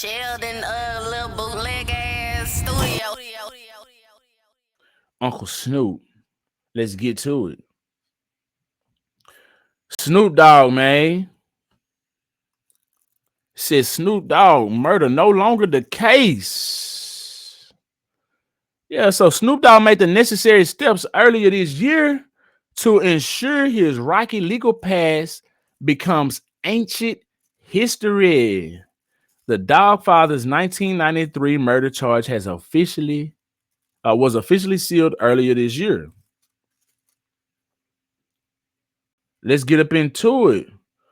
Sheldon, little bootleg ass studio. Uncle Snoop. Let's get to it. Snoop Dogg, man. Says Snoop Dogg murder no longer the case. Yeah, so Snoop Dogg made the necessary steps earlier this year to ensure his rocky legal past becomes ancient history. The Dogfather's 1993 murder charge has officially was officially sealed earlier this year. Let's get up into it.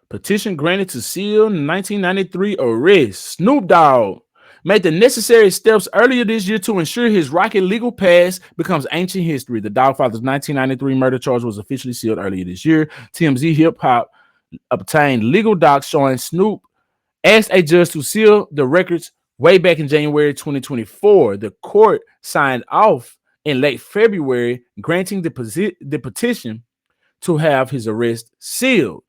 Petition granted to seal 1993 arrest. Snoop Dogg made the necessary steps earlier this year to ensure his rocky legal past becomes ancient history. The Dogfather's 1993 murder charge was officially sealed earlier this year. TMZ Hip Hop obtained legal docs showing Snoop asked a judge to seal the records way back in January 2024. The court signed off in late February, granting the petition to have his arrest sealed.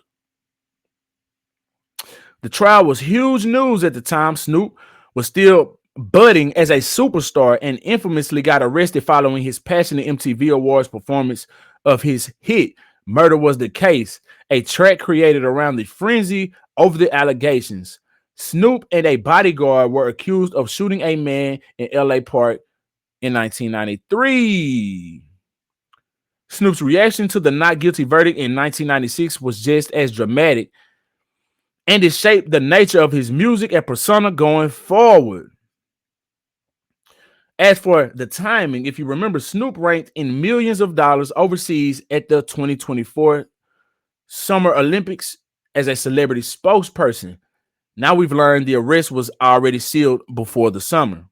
The trial was huge news at the time. Snoop was still budding as a superstar and infamously got arrested following his passionate MTV Awards performance of his hit Murder Was the Case, a track created around the frenzy over the allegations. Snoop and a bodyguard were accused of shooting a man in LA Park in 1993. Snoop's reaction to the not guilty verdict in 1996 was just as dramatic, and it shaped the nature of his music and persona going forward. As for the timing, if you remember, Snoop ranked in millions of dollars overseas at the 2024 Summer Olympics as a celebrity spokesperson. Now we've learned the arrest was already sealed before the summer.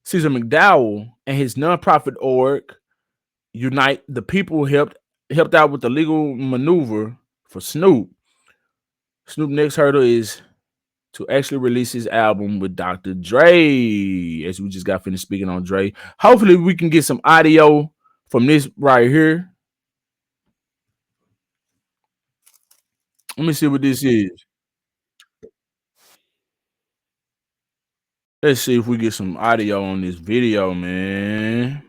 Caesar McDowell and his nonprofit org, Unite the People, helped out with the legal maneuver for Snoop. Snoop next hurdle is to actually release his album with Dr. Dre, as we just got finished speaking on Dre. Hopefully we can get some audio from this right here. Let me see what this is. Let's see if we get some audio on this video, man.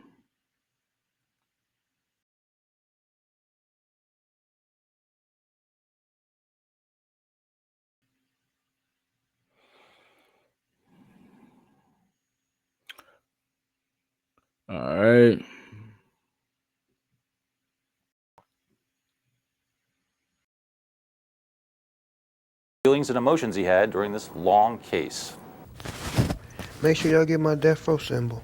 All right. Feelings and emotions he had during this long case. Make sure y'all get my death row symbol.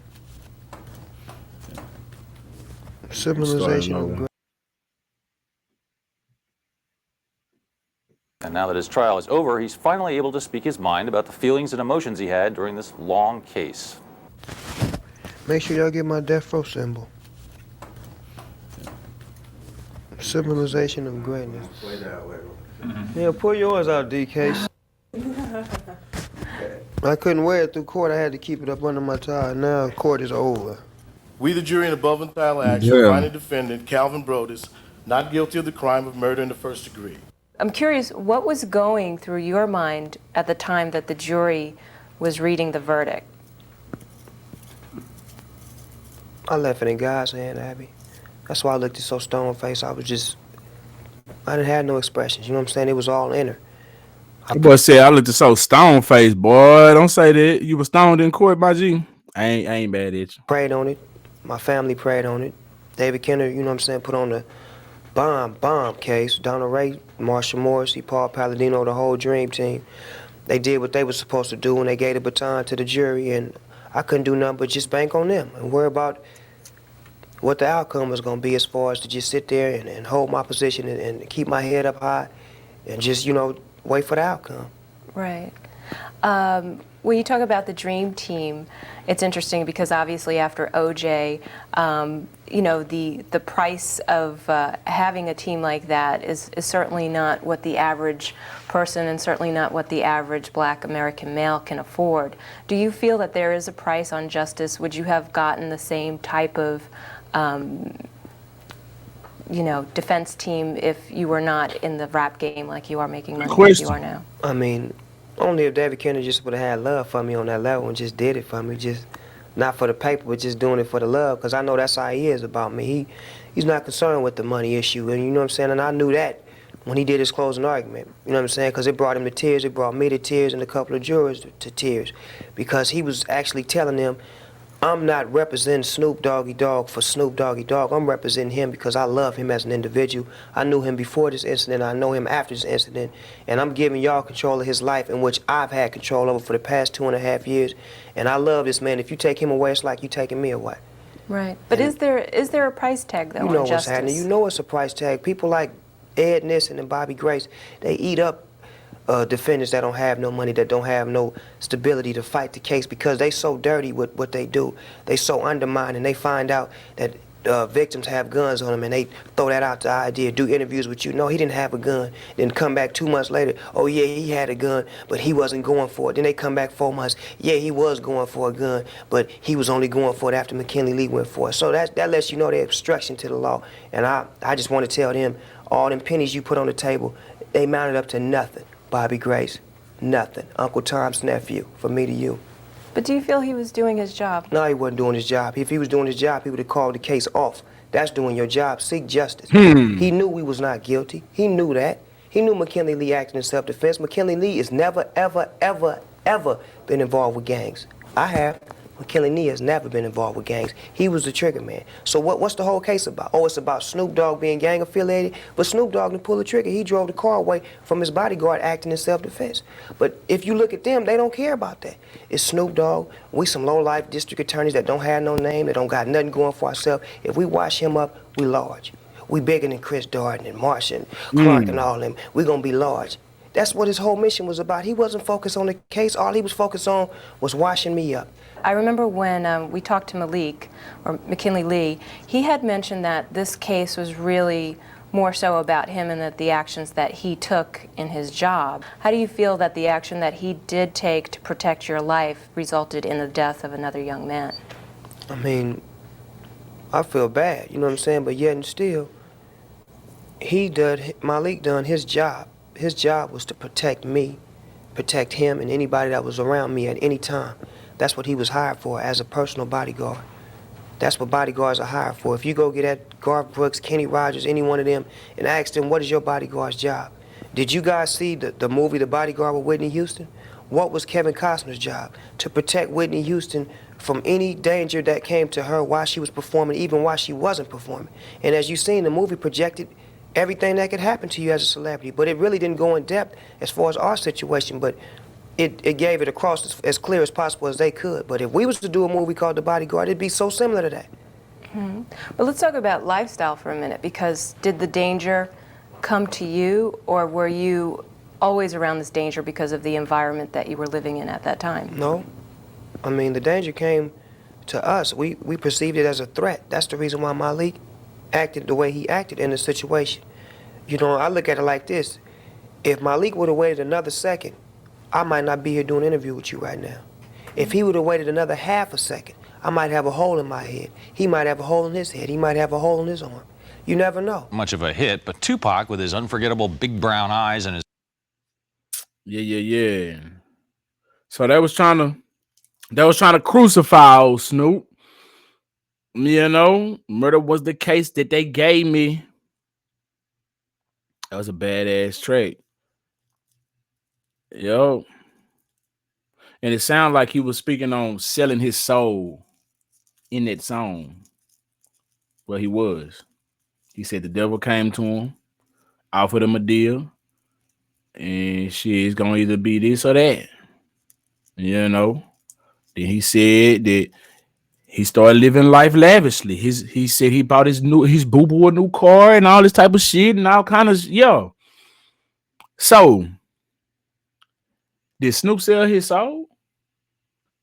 Civilization of grace. And now that his trial is over, he's finally able to speak his mind about the feelings and emotions he had during this long case. Make sure y'all get my death row symbol. Civilization of greatness. Yeah, pull yours out, DK. I couldn't wear it through court. I had to keep it up under my tie. Now court is over. We, the jury in above and trial action, find the defendant, Calvin Brodus, not guilty of the crime of murder in the first degree. I'm curious, what was going through your mind at the time that the jury was reading the verdict? I left it in God's hand, Abby. That's why I looked so stone-faced. I didn't have no expressions. You know what I'm saying? It was all inner. The boy said I looked so stone-faced, boy. Don't say that. You were stoned in court, my G. I ain't mad at you. Prayed on it. My family prayed on it. David Kenner, you know what I'm saying, put on the bomb case. Donald Ray, Marshall Morrissey, Paul Palladino, the whole dream team. They did what they were supposed to do, and they gave the baton to the jury, and I couldn't do nothing but just bank on them and worry about what the outcome was going to be, as far as to just sit there and hold my position and keep my head up high and just, wait for the outcome. Right. When you talk about the dream team, it's interesting because obviously after OJ, the price of having a team like that is certainly not what the average person and certainly not what the average Black American male can afford. Do you feel that there is a price on justice? Would you have gotten the same type of defense team if you were not in the rap game like you are, making money like you are now? I mean, Only if David Kennedy just would have had love for me on that level and just did it for me, just not for the paper, but just doing it for the love, because I know that's how he is about me. He's not concerned with the money issue, and you know what I'm saying? And I knew that when he did his closing argument, you know what I'm saying? Because it brought him to tears, it brought me to tears, and a couple of jurors to tears, because he was actually telling them, I'm not representing Snoop Doggy Dogg for Snoop Doggy Dogg. I'm representing him because I love him as an individual. I knew him before this incident. I know him after this incident. And I'm giving y'all control of his life, in which I've had control over for the past 2.5 years. And I love this man. If you take him away, it's like you taking me away. Right. But is there a price tag, though, You know on what's justice? happening. You know it's a price tag. People like Ed Nissen and Bobby Grace, they eat up defendants that don't have no money, that don't have no stability to fight the case, because they so dirty with what they do. They so undermined, and they find out that victims have guns on them, and they throw that out the idea, do interviews with you. No, he didn't have a gun. Then come back 2 months later, oh yeah, he had a gun, but he wasn't going for it. Then they come back 4 months, yeah, he was going for a gun, but he was only going for it after McKinley Lee went for it. So that lets you know they're obstruction to the law. And I just want to tell them, all them pennies you put on the table, they mounted up to nothing. Bobby Grace, nothing. Uncle Tom's nephew, from me to you. But do you feel he was doing his job? No, he wasn't doing his job. If he was doing his job, he would have called the case off. That's doing your job. Seek justice. He knew we was not guilty. He knew that. He knew McKinley Lee acted in self-defense. McKinley Lee has never, ever, ever, ever been involved with gangs. I have. McKinley Lee has never been involved with gangs. He was the trigger man. So what's the whole case about? Oh, it's about Snoop Dogg being gang affiliated, but Snoop Dogg didn't pull the trigger. He drove the car away from his bodyguard acting in self-defense. But if you look at them, they don't care about that. It's Snoop Dogg. We some low-life district attorneys that don't have no name, that don't got nothing going for ourselves. If we wash him up, we large. We bigger than Chris Darden and Marsh and Clark and all them. We gonna be large. That's what his whole mission was about. He wasn't focused on the case. All he was focused on was washing me up. I remember when we talked to Malik, or McKinley Lee, he had mentioned that this case was really more so about him and that the actions that he took in his job. How do you feel that the action that he did take to protect your life resulted in the death of another young man? I mean, I feel bad, you know what I'm saying? But yet and still, Malik done his job. His job was to protect me, protect him and anybody that was around me at any time. That's what he was hired for, as a personal bodyguard. That's what bodyguards are hired for. If you go get at Garth Brooks, Kenny Rogers, any one of them, and ask them, what is your bodyguard's job? Did you guys see the movie The Bodyguard with Whitney Houston? What was Kevin Costner's job? To protect Whitney Houston from any danger that came to her while she was performing, even while she wasn't performing. And as you seen, the movie projected everything that could happen to you as a celebrity, but it really didn't go in depth as far as our situation, but it gave it across as clear as possible as they could. But if we was to do a movie called The Bodyguard, it'd be so similar to that. But let's talk about lifestyle for a minute, because did the danger come to you, or were you always around this danger because of the environment that you were living in at that time? No. I mean, the danger came to us. We perceived it as a threat. That's the reason why Malik acted the way he acted in the situation. You know, I look at it like this. If Malik would have waited another second, I might not be here doing an interview with you right now. If he would have waited another half a second, I might have a hole in my head. He might have a hole in his head. He might have a hole in his arm. You never know. Much of a hit, but Tupac, with his unforgettable big brown eyes and his Yeah. So they was trying to crucify old Snoop. You know, murder was the case that they gave me. That was a badass trait. Yo. And it sounded like he was speaking on selling his soul in that song. Well, he was. He said the devil came to him, offered him a deal, and she's gonna either be this or that. You know. Then he said that he started living life lavishly. He said he bought his boo-boo a new car and all this type of shit and all kind of yo. So did Snoop sell his soul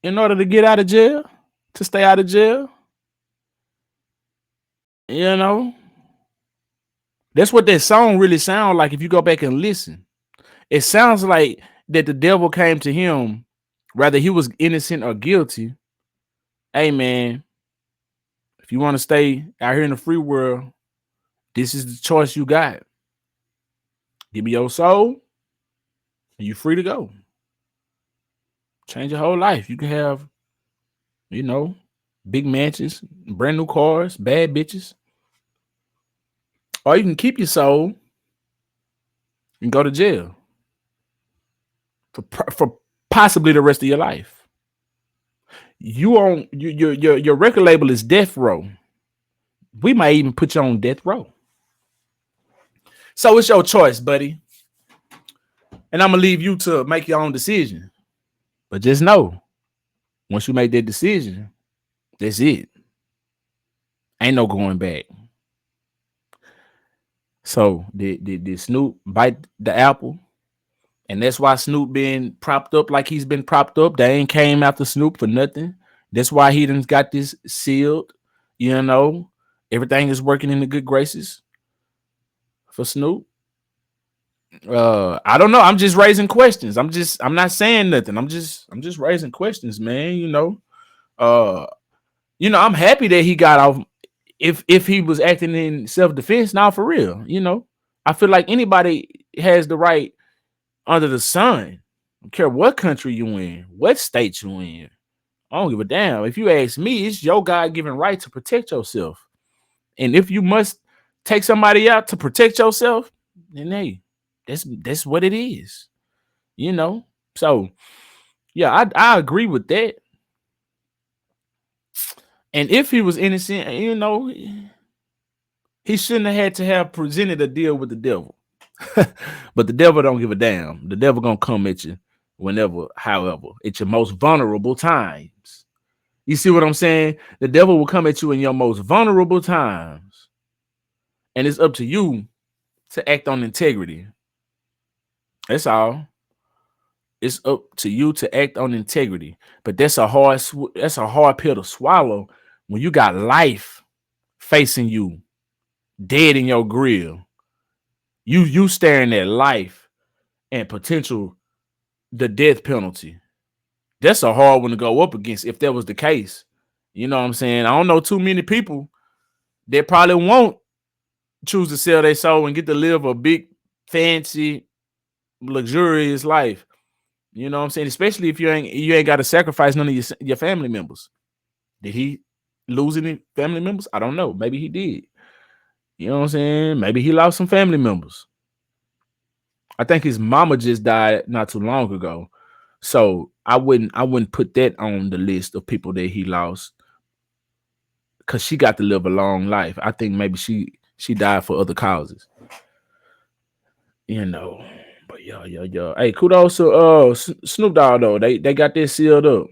in order to get out of jail? To stay out of jail? You know? That's what that song really sounds like if you go back and listen. It sounds like that the devil came to him, whether he was innocent or guilty. Hey, man, if you want to stay out here in the free world, this is the choice you got. Give me your soul, and you're free to go. Change your whole life. You can have, you know, big mansions, brand new cars, bad bitches. Or you can keep your soul and go to jail for possibly the rest of your life. Your record label is Death Row. We might even put you on death row. So it's your choice, buddy. And I'm gonna leave you to make your own decision. But just know, once you make that decision, that's it. Ain't no going back. So did Snoop bite the apple? And that's why Snoop been propped up like he's been propped up. They ain't came after Snoop for nothing. That's why he done got this sealed. You know, everything is working in the good graces for Snoop. I don't know. I'm just raising questions. I'm not saying nothing. I'm just raising questions, man. I'm happy that he got off. If he was acting in self-defense, now for real, I feel like anybody has the right under the sun. I don't care what country you in, what state you in. I don't give a damn. If you ask me, it's your God-given right to protect yourself. And if you must take somebody out to protect yourself, then hey, that's what it is. So yeah, I agree with that. And if he was innocent, he shouldn't have had to have presented a deal with the devil. But the devil don't give a damn. The devil gonna come at you whenever, however, at your most vulnerable times. You see what I'm saying? The devil will come at you in your most vulnerable times. And it's up to you to act on integrity. That's all. It's up to you to act on integrity. But that's a hard pill to swallow when you got life facing you, dead in your grill. You staring at life and potential the death penalty. That's a hard one to go up against if that was the case. You know what I'm saying? I don't know too many people that probably won't choose to sell their soul and get to live a big, fancy, luxurious life. You know what I'm saying? Especially if you ain't got to sacrifice none of your family members. Did he lose any family members? I don't know. Maybe he did. You know what I'm saying? Maybe he lost some family members. I think his mama just died not too long ago. So I wouldn't put that on the list of people that he lost, because she got to live a long life. I think maybe she died for other causes. But yeah. Hey, kudos to Snoop Dogg though. They got this sealed up.